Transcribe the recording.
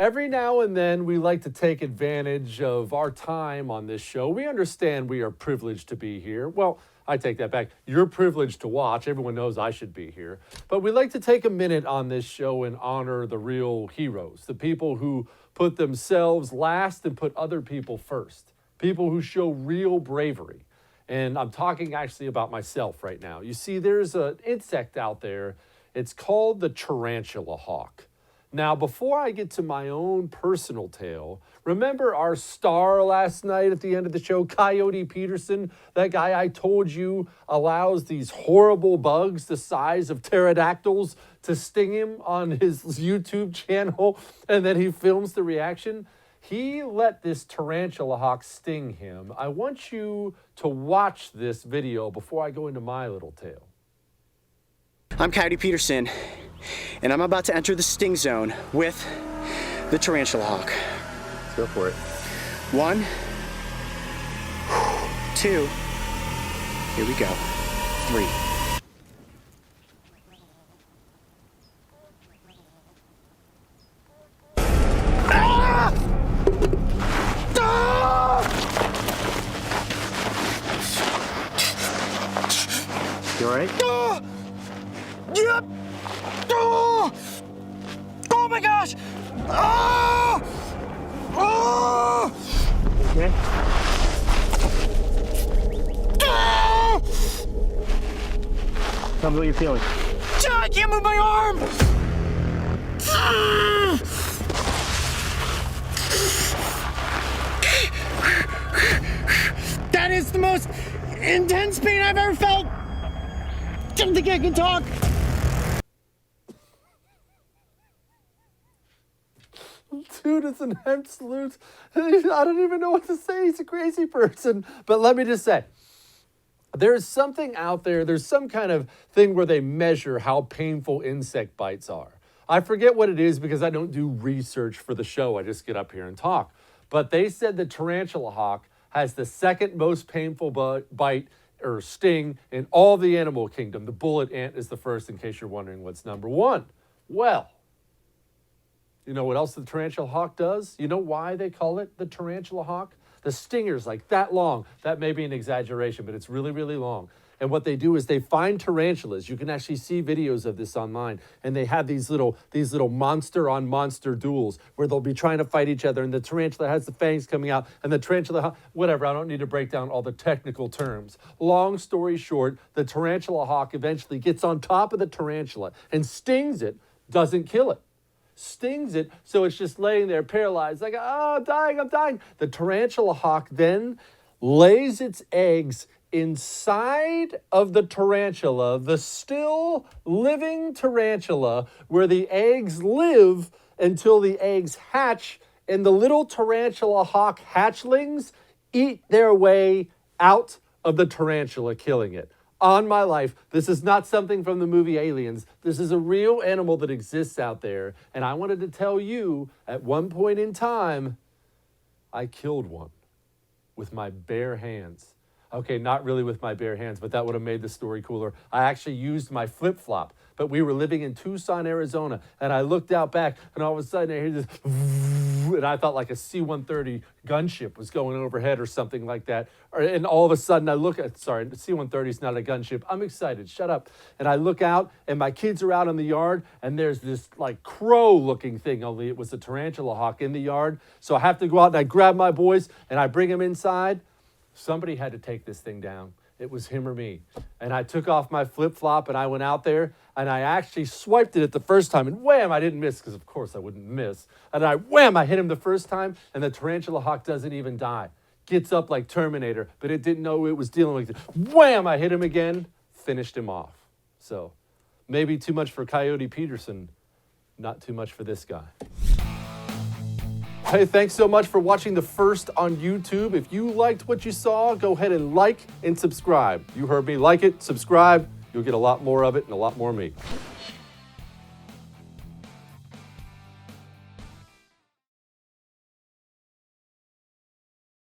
Every now and then, we like to take advantage of our time on this show. We understand we are privileged to be here. Well, I take that back. You're privileged to watch. Everyone knows I should be here. But we like to take a minute on this show and honor the real heroes, the people who put themselves last and put other people first, people who show real bravery. And I'm talking actually about myself right now. You see, there's an insect out there. It's called the tarantula hawk. Now, before I get to my own personal tale, remember our star last night at the end of the show, Coyote Peterson, that guy I told you allows these horrible bugs the size of pterodactyls to sting him on his YouTube channel, and then he films the reaction? He let this tarantula hawk sting him. I want you to watch this video before I go into my little tale. I'm Coyote Peterson, and I'm about to enter the sting zone with the tarantula hawk. Let's go for it. 1, 2, here we go, 3. Ah! Ah! You all right? Ah! Yep! Oh! Oh my gosh! Oh! Oh! Okay. Oh! Tell me what you're feeling. I can't move my arm! That is the most intense pain I've ever felt! I don't think I can talk! Dude, it's an absolute, I don't even know what to say. He's a crazy person. But let me just say, there's something out there, there's some kind of thing where they measure how painful insect bites are. I forget what it is because I don't do research for the show. I just get up here and talk. But they said the tarantula hawk has the second most painful bite or sting in all the animal kingdom. The bullet ant is the first, in case you're wondering what's number one. Well, you know what else the tarantula hawk does? You know why they call it the tarantula hawk? The stinger's like that long. That may be an exaggeration, but it's really, really long. And what they do is they find tarantulas. You can actually see videos of this online. And they have these little monster on monster duels where they'll be trying to fight each other. And the tarantula has the fangs coming out. And the tarantula, whatever, I don't need to break down all the technical terms. Long story short, the tarantula hawk eventually gets on top of the tarantula and stings it, doesn't kill it. Stings it, so it's just laying there paralyzed, like, oh, I'm dying. The tarantula hawk then lays its eggs inside of the tarantula, the still living tarantula, where the eggs live until the eggs hatch, and the little tarantula hawk hatchlings eat their way out of the tarantula, killing it. On my life, this is not something from the movie Aliens. This is a real animal that exists out there. And I wanted to tell you, at one point in time, I killed one with my bare hands. Okay, not really with my bare hands, but that would have made the story cooler. I actually used my flip-flop, but we were living in Tucson, Arizona, and I looked out back, and all of a sudden I hear this, and I thought like a C-130 gunship was going overhead or something like that. And all of a sudden I look at, sorry, the C-130 is not a gunship. I'm excited, shut up. And I look out, and my kids are out in the yard, and there's this like crow-looking thing, only it was a tarantula hawk in the yard. So I have to go out, and I grab my boys, and I bring them inside. Somebody had to take this thing down. It was him or me. And I took off my flip-flop and I went out there and I actually swiped it the first time and wham, I didn't miss because of course I wouldn't miss. And I hit him the first time and the tarantula hawk doesn't even die. Gets up like Terminator, but it didn't know it was dealing with it. Wham, I hit him again, finished him off. So maybe too much for Coyote Peterson, not too much for this guy. Hey, thanks so much for watching the first on YouTube. If you liked what you saw, go ahead and like and subscribe. You heard me, like it, subscribe. You'll get a lot more of it and a lot more of me.